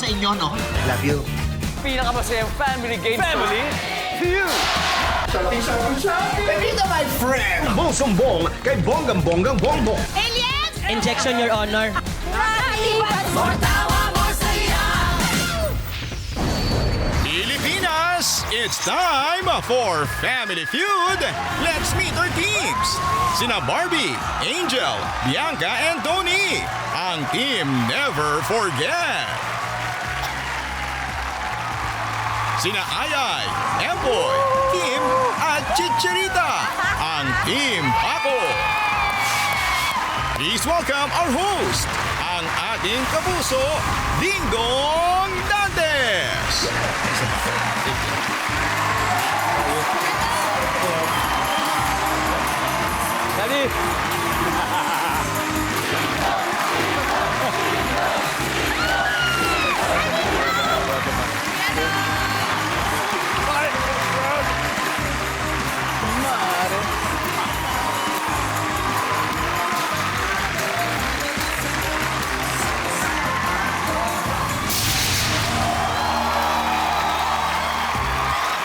sa inyo, no? Love you. Pinakamasayang family game Family Feud! Pepito, my friend! Bong sumbong kay bonggang-bonggang bongbong. Aliens! Injection, Your Honor. More tawa, more saya! Pilipinas, it's time for Family Feud. Let's meet our teams. Sina Barbie, Angel, Bianca, and Tony. Ang team Never Forget. Sina Ayay, Emboy, Kim, at Chicharita. Ang team Paco. Please welcome our host, ang ating kapuso, Dingdong Dantes. Dali!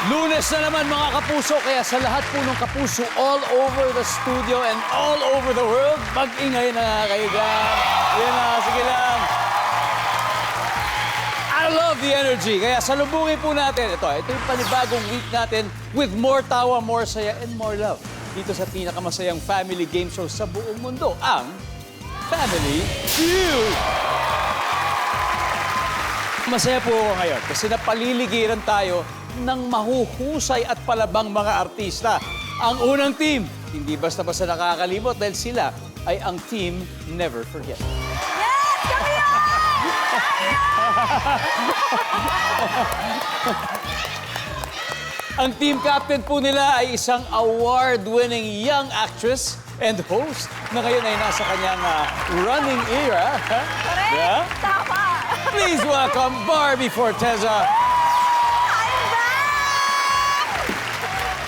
Lunes na naman mga kapuso, kaya sa lahat po ng kapuso all over the studio and all over the world, mag-ingay na kayo dyan. Yan na, sige lang. I love the energy, kaya salubungin po natin. Ito yung panibagong week natin with more tawa, more saya, and more love. Dito sa pinakamasayang family game show sa buong mundo, ang Family Feud. Masaya po ako ngayon kasi napaliligiran tayo ng mahuhusay at palabang mga artista. Ang unang team, hindi basta-basta nakakalimot dahil sila ay ang team Never Forget. Yes! Kami yan! Ang team captain po nila ay isang award-winning young actress and host na ngayon ay nasa kanyang running era. Correct! Yeah? Tama! Please welcome Barbie Forteza. I'm back!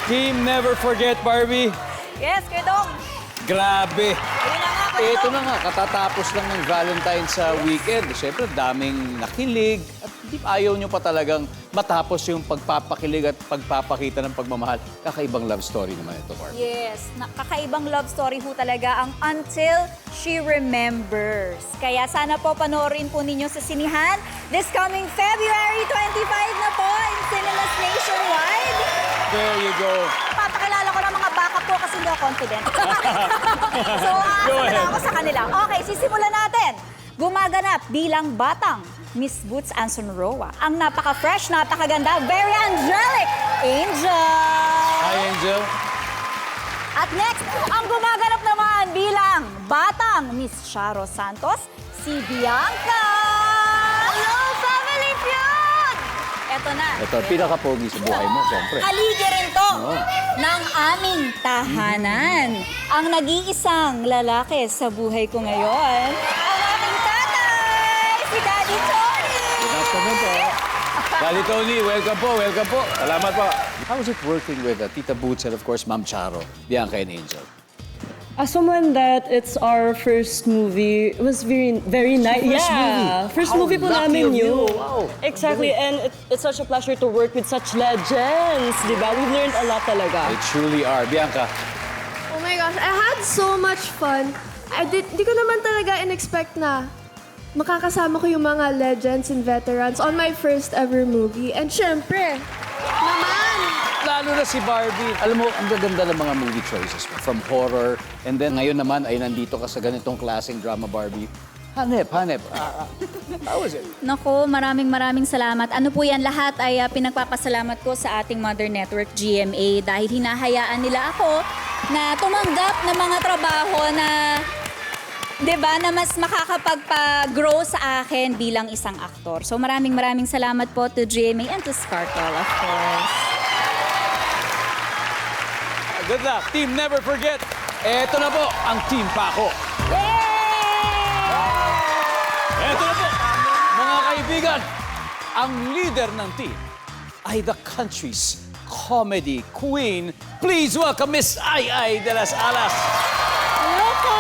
Team Never Forget, Barbie. Yes, Kuya Dong. Grabe. Ayun na nga, Kuya Ito Dong. na nga, katatapos lang ng Valentine's sa weekend. Siyempre, daming nakilig. At hindi ayaw nyo pa talagang matapos yung pagpapakilig at pagpapakita ng pagmamahal. Kakaibang love story naman ito, Barbie. Yes, kakaibang love story ho talaga ang Until She Remembers. Kaya sana po panoorin po ninyo sa sinihan this coming February 25 na po in cinemas nationwide. There you go. Papakilala ko ng mga backup ko kasi hindi ako confident. So, Go aasa ahead. na ako sa kanila. Okay, sisimulan natin. Gumaganap bilang batang Miss Boots Anson Roa. Ang napaka-fresh, napakaganda, very angelic, Angel! Hi, Angel. At next, ang gumaganap naman bilang batang Miss Charo Santos, si Bianca! Hello, Family Feud! Eto na. Ito, pinaka-pogi sa buhay mo, siyempre. Haligi rin to Oo. ng aming tahanan. Ang nag-iisang lalaki sa buhay ko ngayon, ang aming tatay, si Daddy Tony! Good afternoon po. Daddy Tony, welcome po, welcome po. Salamat po. How was it working with Tita Boots and of course Ma'am Charo, Bianca and Angel? As someone that it's our first movie, it was very nice. First Yeah, movie? first How movie po lucky namin of you. yun. Wow. Exactly, and it's such a pleasure to work with such legends, di ba? We've learned a lot talaga. They truly are. Bianca, Oh my gosh, I had so much fun. Di ko naman talaga in-expect na makakasama ko yung mga legends and veterans on my first ever movie. And syempre, naman, lalo na si Barbie. Alam mo, ang gaganda ng mga movie choices mo. From horror, and then ngayon naman ay nandito ka sa ganitong klaseng drama, Barbie. Hanep. How was it? Nako, maraming salamat. Ano po yan, lahat ay pinagpapasalamat ko sa ating Mother Network GMA dahil hinahayaan nila ako na tumanggap ng mga trabaho na, di ba, na mas makakapagpa-grow sa akin bilang isang aktor. So maraming salamat po to GMA and to Sparkle, of course. Good luck. Team Never Forget. Eto na po ang Team Paco. Eto na po, mga kaibigan. Ang leader ng team ay the country's comedy queen. Please welcome Miss Ay de las Alas. Hello po!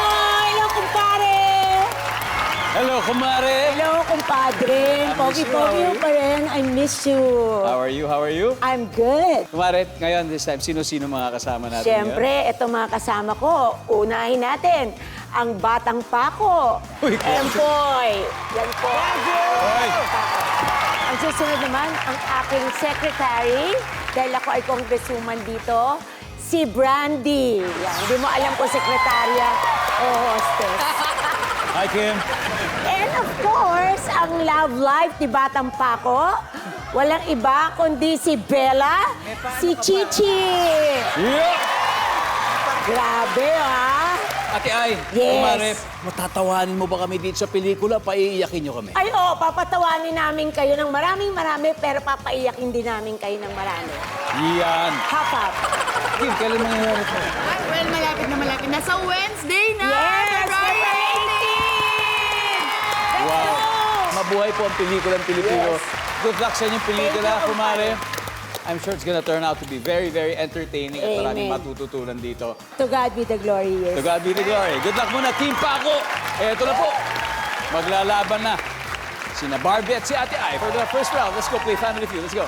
Hello, kumpare! Hello, kumare. Hello, kumpadre. I miss you, Pogi-pogi how are mo pa rin. I miss you. How are you? How are you? I'm good. Kumare, ngayon, this time, sino-sino mga kasama natin Siyempre, ito mga kasama ko. Unahin natin, ang Batang Pako. Uy, Empoy. Yan po. Hoy. Ang susunod naman, ang aking secretary, dahil ako ay congresswoman dito, si Brandy. Yan. Hindi mo alam kung sekretarya o hostess. Hi, Kim. And of course, ang love life ni Batang Pako, walang iba kundi si Bella, si Chichi. Yeah. Grabe, ha? Ate Ay, Yes. kumare, matatawanin mo ba kami dito sa pelikula? Paiiyakin nyo kami. Ay, oo, papatawanin namin kayo ng marami, pero papaiyakin din namin kayo ng marami. Yan. Hop. Kim, kailan mangyayari ito? Well, malapit na malapit na. Sa Wednesday na! Yes! February Wow. Mabuhay po ang pelikulang Pilipino. Good luck sa inyong pelikula, Thank you, kumare. I'm sure it's gonna turn out to be very, very entertaining at maraming Amen. matututunan dito. To God be the glory, To yes. God be the glory. Good luck muna, Team Paco. Eto na po. Maglalaban na sina Barbie at si Ate Ai for the first round. Let's go play Family Feud. Let's go.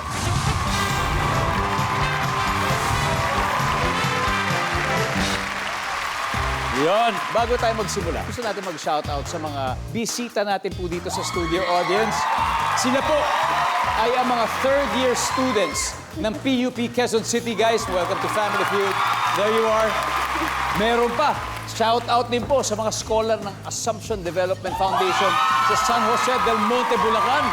Yon, bago tayo magsimula, gusto natin mag-shoutout sa mga bisita natin po dito sa studio audience. Sila po ay ang mga third-year students ng PUP Quezon City, guys. Welcome to Family Feud. There you are. Meron pa, shoutout din po sa mga scholar ng Assumption Development Foundation sa San Jose del Monte, Bulacan.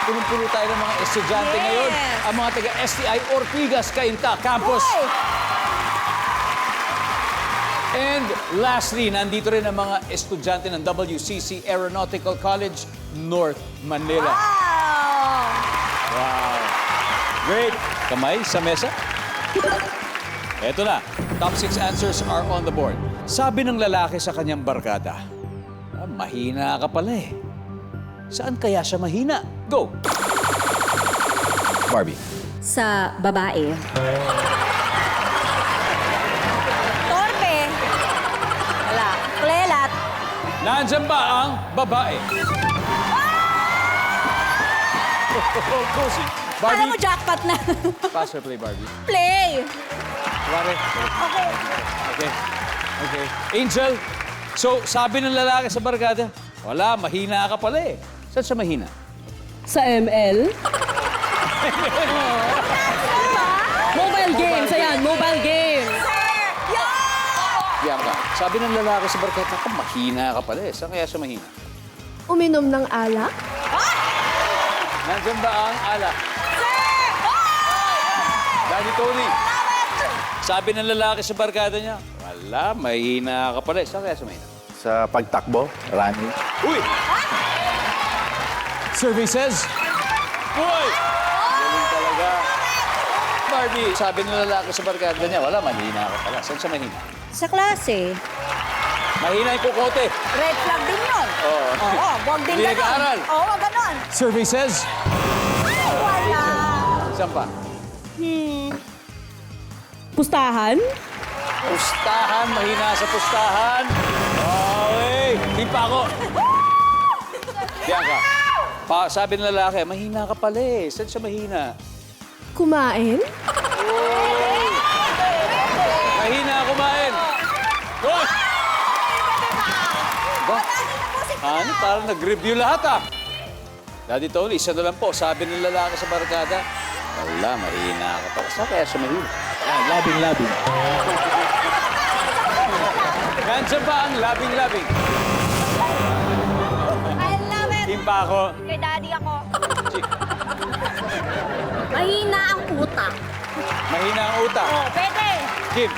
Punong-puno tayo ng mga estudyante ngayon. Ang mga taga-STI Ortigas Cainta Campus. And lastly, nandito rin ang mga estudyante ng WCC Aeronautical College, North Manila. Wow! Great! Kamay sa mesa. Eto na. Top 6 answers are on the board. Sabi ng lalaki sa kanyang barkada, mahina ka pala eh. Saan kaya siya mahina? Go! Barbie. Sa babae. Torpe. Wala. Klelat. Nandyan ba ang babae? Barbie. Alam mo, jackpot na. Pass or play, Barbie? Play! Pare. Okay. Okay. Angel, so sabi ng lalaki sa barkada, wala, mahina ka pala eh. Saan siya mahina? Sa ML. Mobile games, ayan, mobile games. Bianca, sabi ng lalaki sa barkada, mahina ka pala eh. Saan kaya siya mahina? Uminom ng alak? Nandyan ba ang alak? Daddy Tony. Sabi ng lalaki sa barkada niya, wala, mahina ka pala eh. Saan kaya siya mahina? Sa pagtakbo, running. Uy! Survey says, uy! Galing talaga. Barbie, sabi ng lalaki sa barkada niya, wala, mahina ka pala. Saan siya mahina? Sa klase. Mahina yung kukote. Red flag din yun. Oo. Oo, wag din Hindi ganon. nag-aaral. Oo, ganon. Survey says, Wala. saan pa? Pustahan. Pustahan, mahina sa pustahan. Okay, di pa ako. Bianca, sabi ng lalaki, mahina ka pala eh. Saan siya mahina? Kumain? Mahina kumain. Gosh! Ba? Ano, parang nag-review lahat ah. Daddy Tony, isa na lang po. Sabi ng lalaki sa barkada, wala, mahina ka pala. Saan kaya siya mahina? Labing-labing. Nandiyan ba ang labing-labing? I love it! Team pa ako. Kay daddy ako. Mahina ang utak. Mahina ang utak. Oh, pwede. Kim,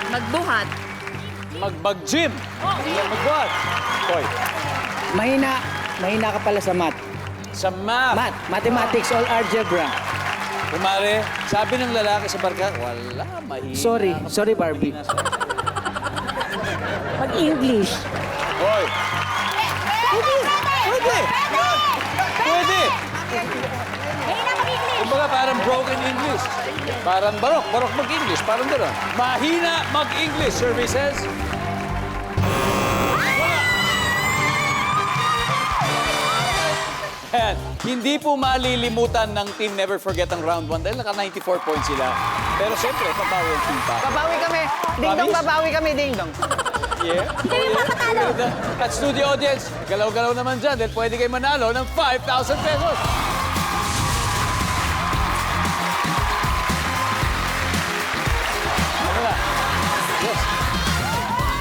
Magbuhat. mag-gym. Magbuhat. Koy, Mahina ka pala sa math. sa math. Mathematics, all algebra. Kumare, sabi ng lalaki sa barka, wala, mahina. Sorry Barbie. Mag-English. Hoy! Pwede! Pwede! Kumbaga parang broken English. Parang barok mag-English. Parang gano'n. Mahina mag-English, survey says. Wala. Ayan. Hindi po malilimutan ng Team Never Forget ang round 1 dahil naka 94 points sila. Pero siyempre, pabawi ang Team Paco. Babawi kami. Ding-dong, Promise? babawi kami, ding-dong. Yeah. Kayo makakatalo. At studio audience, galaw-galaw naman dyan dahil pwede kayo manalo ng 5,000 pesos. Ano na? Yes.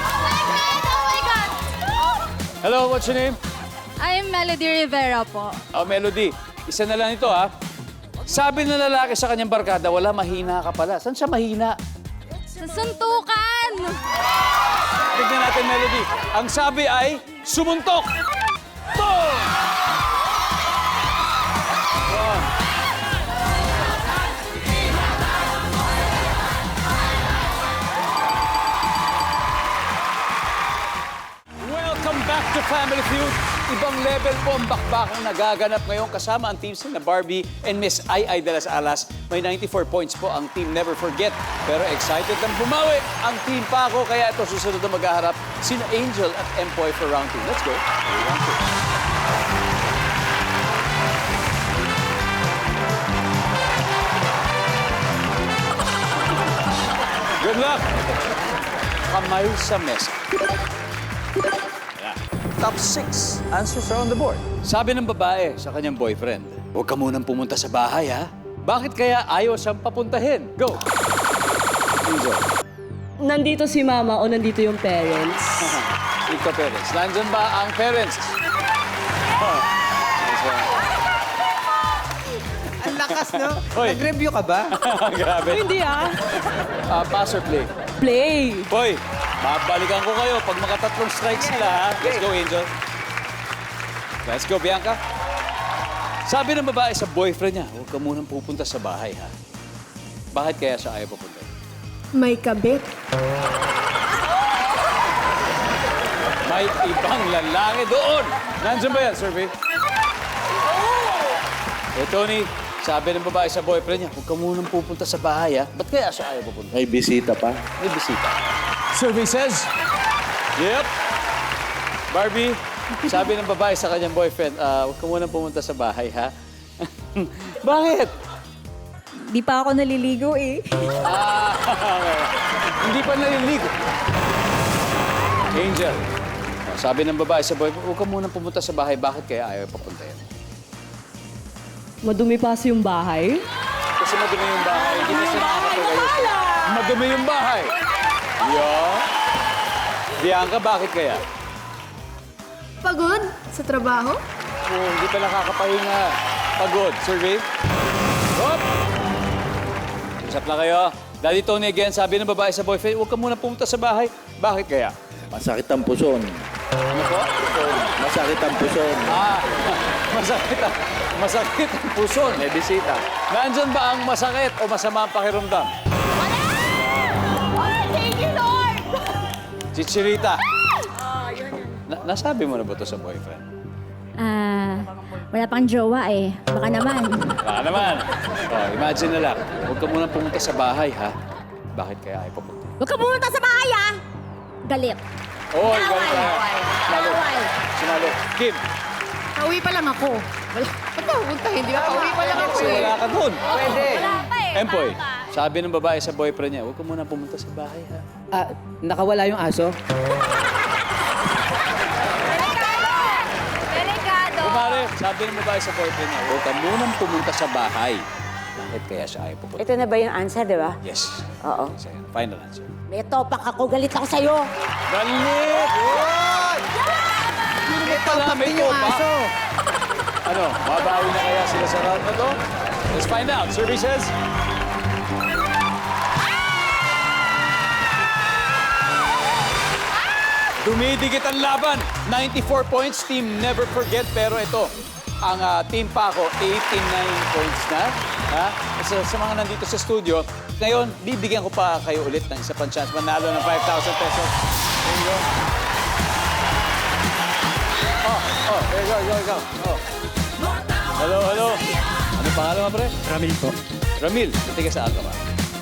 Oh my God! Hello, what's your name? I'm Melody Rivera po. Oh, Melody. Isa na lang ito, ha? Sabi ng lalaki sa kanyang barkada, wala, mahina ka pala. Saan siya mahina? Sa suntukan! Tignan natin, Melody. Ang sabi ay, sumuntok! Boom! Yan. Welcome back to Family Feud. Ibang level po ang bakbakang nagaganap ngayon kasama ang teams na Barbie and Miss Ay de las Alas. May 94 points po ang Team Never Forget. Pero excited ng bumawi ang Team Paco. Kaya ito susunod na maghaharap sina Angel at Empoy for round 2. Let's go. Round 2. Good luck! Kamay sa mesa. Top 6 answers are on the board. Sabi ng babae sa kanyang boyfriend, huwag ka munang pumunta sa bahay, ha? Bakit kaya ayaw siyang papuntahin? Go! Angel. Nandito si mama o nandito yung parents? Ikaw, parents. Nandyan ba ang parents? Ang lakas, no? Hoy. Nag-review ka ba? Grabe. Hindi ah. Pass or play? Play. Hoy, babalikan ko kayo pag makatatlong strikes sila, ha? Let's go, Angel. Let's go, Bianca. Sabi ng babae sa boyfriend niya, huwag ka munang pupunta sa bahay, ha? Bakit kaya siya ayaw pupunta? May kabit. May ibang lalaki doon. Nandiyan ba yan, survey? Eh, Tony, sabi ng babae sa boyfriend niya, huwag ka munang pupunta sa bahay, ha? Ba't kaya siya ayaw pupunta? May bisita pa. May bisita. Survey says, yep. Barbie, sabi ng babae sa kanyang boyfriend, huwag ka munang pumunta sa bahay, ha? Bakit? Di pa ako naliligo eh. Okay. Hindi pa naliligo. Angel, sabi ng babae sa boyfriend, huwag ka munang pumunta sa bahay. Bakit kaya ayaw papunta yan? Madumi pa yung bahay. Kasi madumi yung bahay. Hindi na siya nakakapagayos. Madumi yung bahay. Yeah. Bianca, bakit kaya? Pagod sa trabaho? Oh, hindi pa nakakapahinga. Pagod. Survey? Hop! Usap lang kayo. Daddy Tony again, sabi ng babae sa boyfriend, huwag ka muna pumunta sa bahay. Bakit kaya? Masakit ang puson. Ano po? Masakit ang puson. Masakit ang puson. May bisita. Nandyan ba ang masakit o masama ang pakiramdam? Thank you, Lord! Chichirita. Nasabi mo na ba ito sa boyfriend? Wala pang jowa eh. Baka naman. Baka naman. Oh, imagine na lang. Huwag ka muna pumunta sa bahay, ha? Bakit kaya ayaw pumunta? Huwag ka pumunta sa bahay ah! Galit. Oy, ganun tayo. Sinalo. Sinalo. Kim, Pauwi pa lang ako. Ba't ba pupunta? Hindi ba? Pauwi pa lang ako kasi eh. wala ka dun. Pwede. Empoy, sabi ng babae sa boyfriend niya, huwag ka muna pumunta sa bahay, ha? Nakawala yung aso? Delikado! Kumare, sabi ng babae sa boyfriend niya, huwag ka munang pumunta sa bahay. Bakit kaya siya ayaw pupunta? Ito na ba yung answer, di ba? Yes. Oo. Yes, ayan. Final answer. May topak ako, galit ako sa'yo. Galit! Hindi pala, may topa. Ano, mabawi na kaya sila sa round na to? Let's find out. Survey says... Dumidikit ang laban. 94 points, Team Never Forget. Pero ito, ang Team Paco, 89 points na. Ha? Sa mga nandito sa studio, ngayon, bibigyan ko pa kayo ulit ng isa pang chance manalo ng 5,000 pesos. There you go. There you go. Hello. Ano pangalan mo, pre? Ramil po. Ramil, tiga saan ka ba?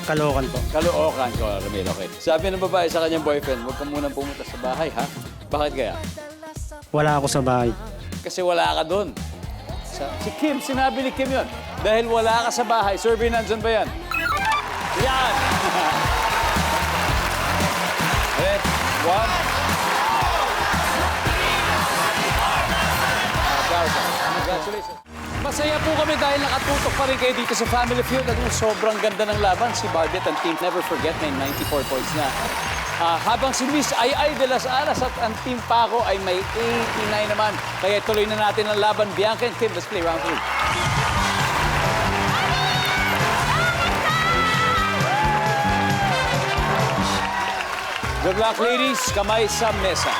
Kalokan po. Caloocan ko, Ramil, okay. Sabi ng babae sa kanyang boyfriend, huwag ka munang pumunta sa bahay, ha? Bakit kaya? Wala ako sa bahay. Kasi wala ka doon. Si Kim, sinabi ni Kim yun. Dahil wala ka sa bahay. Survey, nandyan ba yan? Yan! Okay, 1,000. Congratulations. Masaya po kami dahil nakatutok pa rin kayo dito sa Family Feud. At sobrang ganda ng laban. Si Barbie at ang team Never Forget may 94 points na. Habang si Miss Ay de las Alas at ang team Paco ay may 89 naman. Kaya tuloy na natin ang laban. Bianca and Kim, let's play round 3. Good luck, ladies. Kamay sa mesa.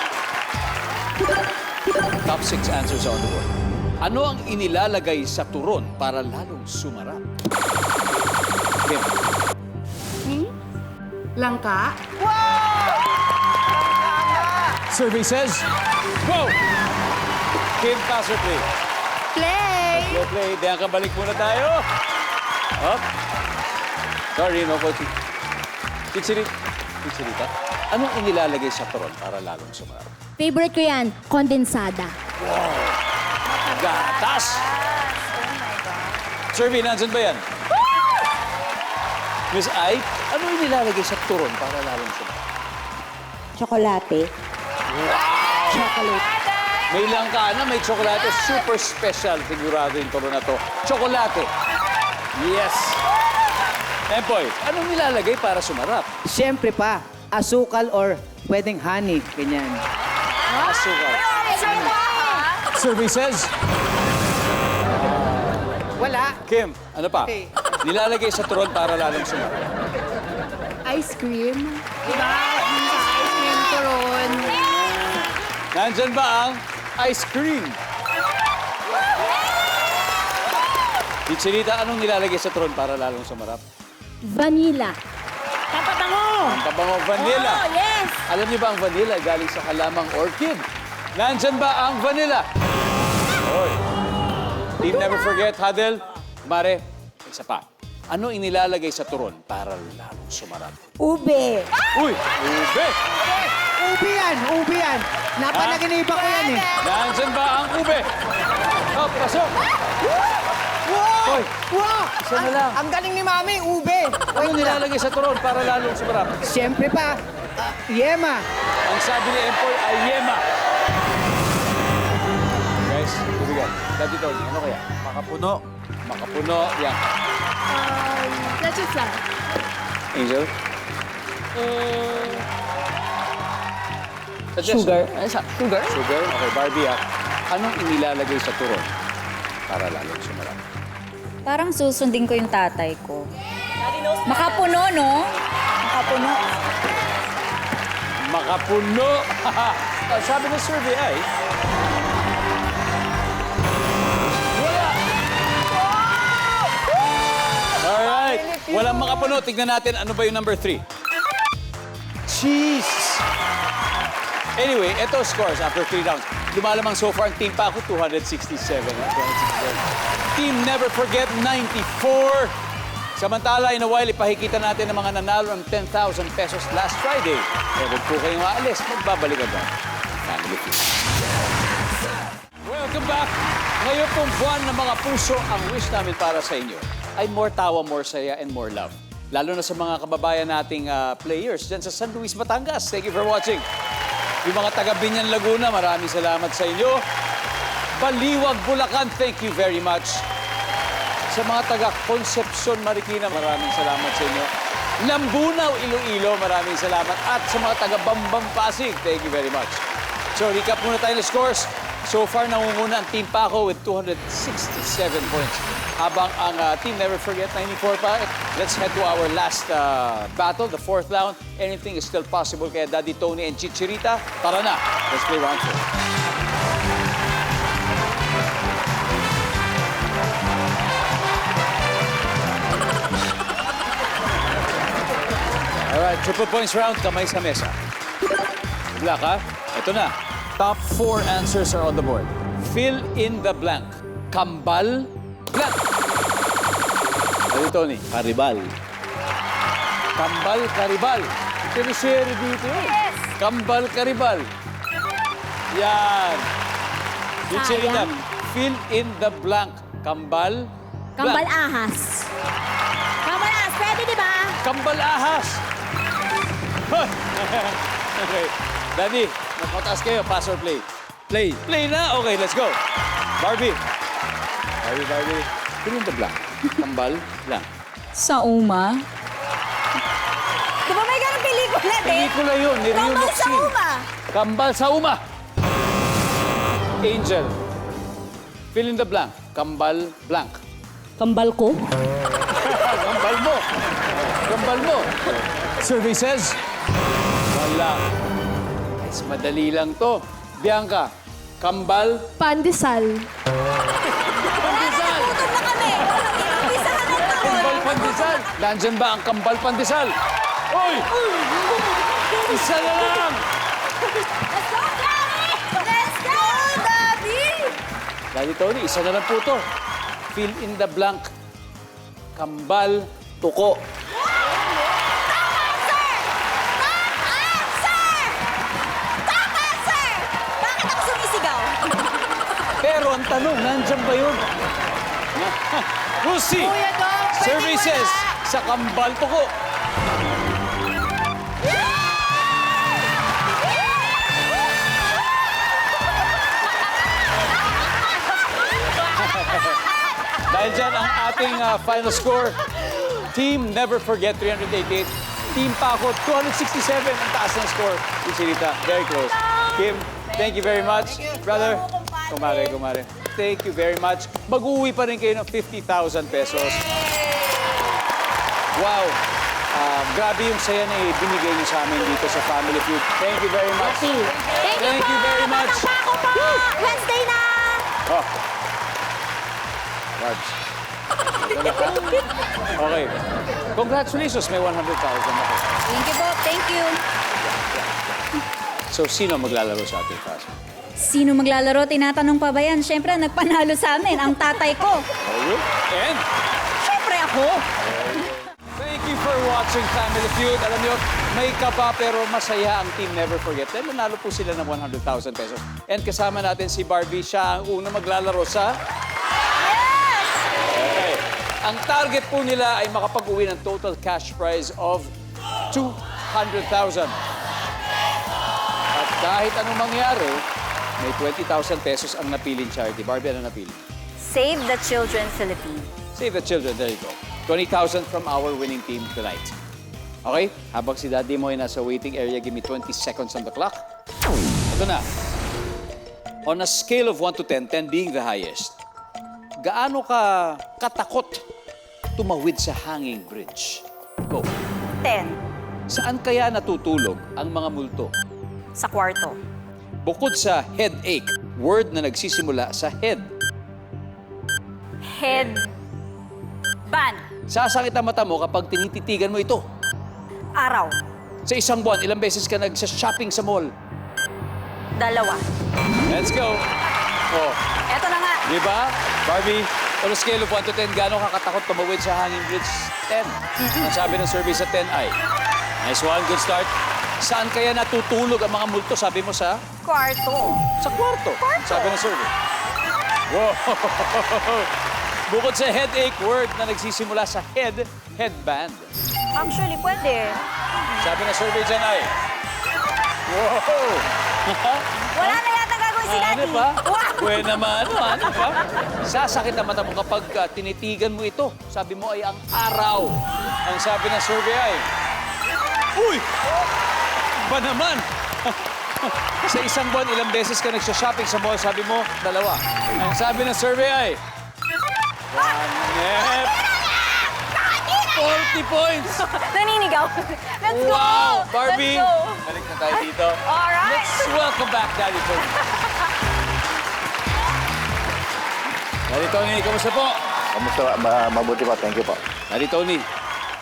Top 6 answers on the board. Ano ang inilalagay sa turon para lalong sumarap? Kim. Langka? Survey says, go! Kim, pass or play? Play! Go play. Diyan ka, balik muna tayo. Up. Sorry, no coach. Chichirita. Anong inilalagay sa turon para lalong sumarap? Favorite ko yan, kondensada. Gatas! Survey, nandyan ba yan? Miss Ai, ano inilalagay sa turon para lalong sumarap? Chocolate. Chocolate. May langka na, may tsokolate. Super special sigurado yung turon na to. Tsokolate. Yes. Empoy, anong nilalagay para sumarap? Siyempre pa, asukal or pwedeng honey. Ganyan. Asukal. Survey says, Wala. Kim, ano pa? Okay. Nilalagay sa turon para lalong sumarap. Ice cream. Diba? Ice cream turon. Nandyan ba ang ice cream? Chicharita, anong nilalagay sa turon para lalong sumarap? Vanilla. Ang pabango vanilla. Oh, yes! Alam niyo ba ang vanilla ay galing sa halamang orchid? Nandyan ba ang vanilla? Oy. Team Never Forget, Hadel. Mare, isa pa. Ano inilalagay sa turon para lalong sumarap? Ube. Uy, ube. Ubi yan. Napanaginiba ko yan eh. Nandyan ba ang ube? Oh, pasok. Hoy, Wow! isa na lang. Ang galing ni Mami, ube. Ano nilalagay sa turon para lalong sumarap? Siyempre pa, yema. Ang sabi ni Empoy ay yema. Guys, ibigan. Daddy Tony, ano kaya? Makapuno. Makapuno, yan. Leche flan. Angel? Sugar. Sugar? Sugar? Okay, Barbie, anong inilalagay sa turon para lalong sumarap? Parang susundin ko yung tatay ko. Makapuno, no? Makapuno. Makapuno! Sabi ng survey ay... Wala! Alright. Walang makapuno. Tignan natin ano ba yung number 3. Cheese! Anyway, ito scores after 3 rounds. Lumalamang so far ang team Paco, 267. Team Never Forget, 94. Samantala, in a while, ipahikita natin ang mga nanalo ng 10,000 pesos last Friday. Kaya huwag po kayong aalis, magbabalik agad. Family Feud. Welcome back. Ngayon pong buwan ng mga puso, ang wish namin para sa inyo ay more tawa, more saya, and more love. Lalo na sa mga kababayan nating players dyan sa San Luis, Batangas. Thank you for watching. Yung mga taga Binyan, Laguna, maraming salamat sa inyo. Baliwag, Bulacan, thank you very much. Sa mga taga Concepcion, Marikina, maraming salamat sa inyo. Lambunaw, Iloilo, maraming salamat. At sa mga taga Bambang, Pasig, thank you very much. So, recap muna tayo ng scores. So far, nangunguna ang Team Paco with 267 points. Habang ang Team Never Forget, 94 pa. Let's head to our last battle, the 4th round. Anything is still possible. Kaya Daddy Tony and Chichirita, tara na. Let's play round 4. Alright, triple points round, kamay sa mesa. Good luck, ha? Ito na. Top 4 answers are on the board. Fill in the blank. Kambal, blank. Daddy Tony. Karibal. Kambal, karibal. Pinishare dito yun. Yes. Kambal, karibal. Yan. Chichirita. Fill in the blank. Kambal. Kambal blank. ahas. Kambal ahas, pwede di ba? Kambal ahas. Okay. Daddy, magpataas kayo. Pass or play? Play. Play na. Okay, let's go. Barbie. Barbie. Fill in the blank. Kambal blank. Sa uma. Di ba may ganang pelikula din? Pelikula yun. Ni Rio Kambal sa Locsin. uma. Kambal sa uma. Angel. Fill in the blank. Kambal blank. Kambal ko? Kambal mo. Kambal mo. Survey says, wala. Guys, madali lang to. Bianca, kambal. Pandesal. Pandesal. Gutom na kami. Umpisahan ng taon. Kambal pandesal. Nandyan ba ang kambal pandesal? Uy! Isa na lang. Let's go, Gabby! Let's go, Gabby! Daddy Tony, isa na lang po to. Fill in the blank. Kambal, tuko. Bakit ako sumisigaw? Pero ang tanong, nandyan ba yun? We'll see. Kuya Dong, pwede Services wala. sa kambal tuko. Dahil dyan ang ating final score. Team Never Forget 388. Team Paco 267 ang taas ng score. Chinita, very close. Kim, thank you very much. Brother, kumare. Thank you very much. Mag-uwi pa rin kayo ng 50,000 pesos. Wow. Grabe yung saya na binigay niyo sa amin dito sa Family Feud. Thank you very much. Thank you very much. Ako pa! Wednesday na! Oh. Raj. Okay. Congratulations, may 100,000 ako. Thank you po. Thank you. So, sino maglalaro sa ating class? Sino maglalaro? Tinatanong pa ba yan? Siyempre, nagpanalo sa amin. Ang tatay ko. And Siyempre ako. thank you for watching Family Feud. Alam niyo, may kaba pero masaya ang Team Never Forget. Dahil nanalo po sila ng 100,000 pesos. And kasama natin si Barbie. Siya ang unang maglalaro sa... Okay. Ang target po nila ay makapag-uwi ng total cash prize of 200,000. At kahit anong mangyari, may 20,000 pesos ang napiling charity. Barbie, ano napili? Save the Children Philippines. Save the children. There you go. 20,000 from our winning team tonight. Okay? Habang si Daddy mo ay nasa waiting area, give me 20 seconds on the clock. Ito na. On a scale of 1 to 10, 10 being the highest, gaano ka katakot tumawid sa hanging bridge? Go. 10. Saan kaya natutulog ang mga multo? Sa kwarto. Bukod sa headache, word na nagsisimula sa head. Head. Ban. Sasakit ang mata mo kapag tinititigan mo ito. Araw. Sa isang buwan, ilang beses ka nagsa-shopping sa mall? 2. Let's go. Oh, Eto na nga. di ba? Barbie, on a scale of 1 to 10, gaano ka katakot tumawid sa hanging bridge? 10. Ang sabi ng survey sa 10 ay, nice one, good start. Saan kaya natutulog ang mga multo? Sabi mo sa? Kwarto. Sa kwarto. Sabi ng survey. Wow. Bukod sa headache, word na nagsisimula sa head, headband. Actually, pwede. Sabi ng survey dyan ay, wow. Wala na yata gagawin si Daddy. Ano pa? Wow! Pwede naman, ano pa? Sasakit ang mata mo kapag tinitigan mo ito. Sabi mo ay ang araw. Ang sabi ng survey ay, uy! Ba naman? Sa isang buwan, ilang beses ka nagsha-shopping sa mall, sabi mo, 2. Ang sabi ng survey ay, 40 points! Naninigaw. Let's go! Wow! Barbie, Let's go! balik na tayo dito. Alright. Let's welcome back Daddy Tony. Daddy Tony, kamusta po? Kamusta? Mabuti po. Thank you po. Daddy Tony,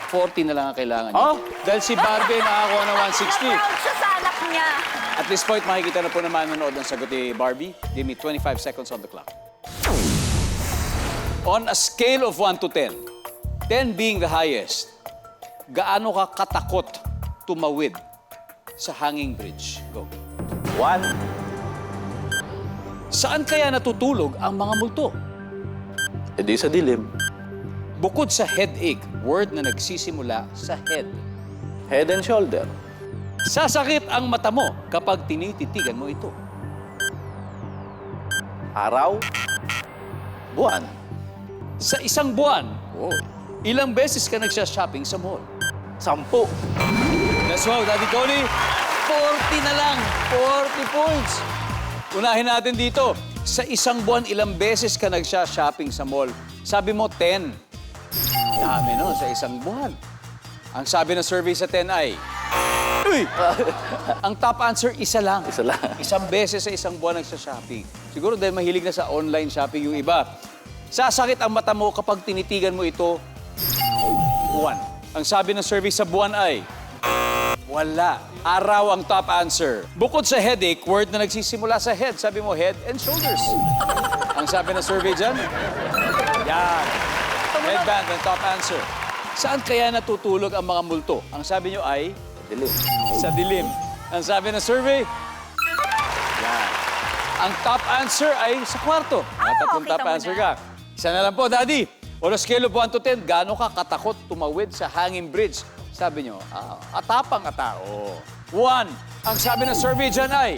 40 na lang ang kailangan niyo. Dahil si Barbie nakakuha ng 160. Proud siya sa anak niya. At this point, makikita na po naman nanonood ng sagot ni Barbie. Give me 25 seconds on the clock. On a scale of 1 to 10, 10 being the highest, gaano ka katakot tumawid sa hanging bridge? Go. 1. Saan kaya natutulog ang mga multo? E di sa dilim. Bukod sa headache, word na nagsisimula sa head. Head and shoulder. Sasakit ang mata mo kapag tinititigan mo ito. Araw. Buwan. Sa isang buwan, Oh. ilang beses ka nagsha-shopping sa mall? 10. That's wow, Daddy Tony. 40 na lang. 40 points. Unahin natin dito. Sa isang buwan, ilang beses ka nagsha-shopping sa mall? Sabi mo, 10. Dami no, sa isang buwan. Ang sabi ng survey sa 10 ay... Uy! Ang top answer, isa lang. Isa lang. Isang beses sa isang buwan nagsha-shopping. Siguro dahil mahilig na sa online shopping yung iba. Sasakit ang mata mo kapag tinitigan mo ito. 1. Ang sabi ng survey sa buwan ay... Wala. Araw ang top answer. Bukod sa headache, word na nagsisimula sa head. Sabi mo, head and shoulders. Ang sabi ng survey dyan? Yan. Headband ang top answer. Saan kaya natutulog ang mga multo? Ang sabi nyo ay? Dilim. Sa dilim. Ang sabi ng survey? Yan. Ang top answer ay sa kwarto. Tatlong kita top mo answer na. ka. Isa na lang po, Daddy. On a scale of 1 to 10, gaano ka katakot tumawid sa hanging bridge? Sabi nyo, atapang atao. 1. Ang sabi ng survey dyan ay?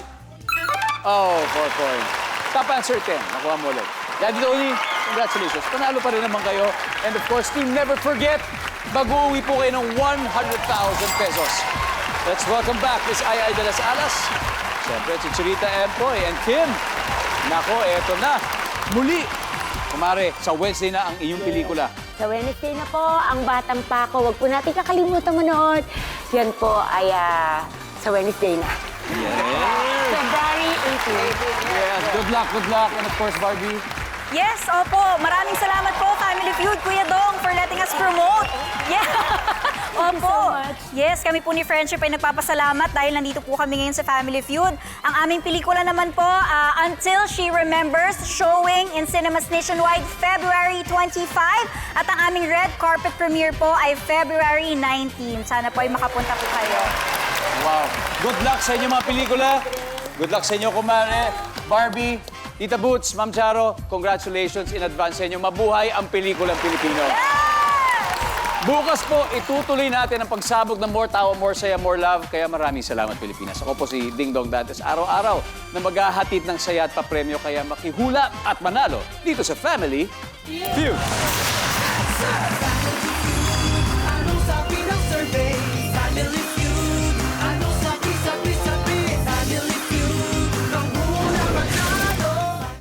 4 points. Top answer 10. Nakuha mo ulit. Daddy Tony, congratulations. Panalo pa rin naman kayo. And of course, to never forget, mag-uwi po kayo ng 100,000 pesos. Let's welcome back Miss Ay de las Alas. Siyempre, si Chirita Empoy and Kim. Nako, eto na. Muli, kumare, sa Wednesday na ang inyong pelikula. Sa Wednesday na po, ang Batang Pako. Huwag po natin kakalimutan manood. Yan po ay sa Wednesday na. February 18. Yes, good luck. And of course, Barbie. Yes, opo. Maraming salamat po, Family Feud, Kuya Dong, for letting us promote. Yeah. Thank you so much. Yes, kami po ni Friendship ay nagpapasalamat dahil nandito po kami ngayon sa Family Feud. Ang aming pelikula naman po, Until She Remembers, showing in cinemas nationwide February 25. At ang aming red carpet premiere po ay February 19. Sana po ay makapunta po kayo. Wow. Good luck sa inyong mga pelikula. Good luck sa inyo, kumare. Barbie, Tita Boots, Ma'am Charo, congratulations in advance sa inyo. Mabuhay ang pelikulang Pilipino. Bukas po, itutuloy natin ang pagsabog ng More Tawa, More Saya, More Love. Kaya maraming salamat, Pilipinas. Ako po si Ding Dong Dantes. Araw-araw na maghahatid ng saya at papremyo. Kaya makihula at manalo dito sa Family Feud. Ano sabi ng survey? Family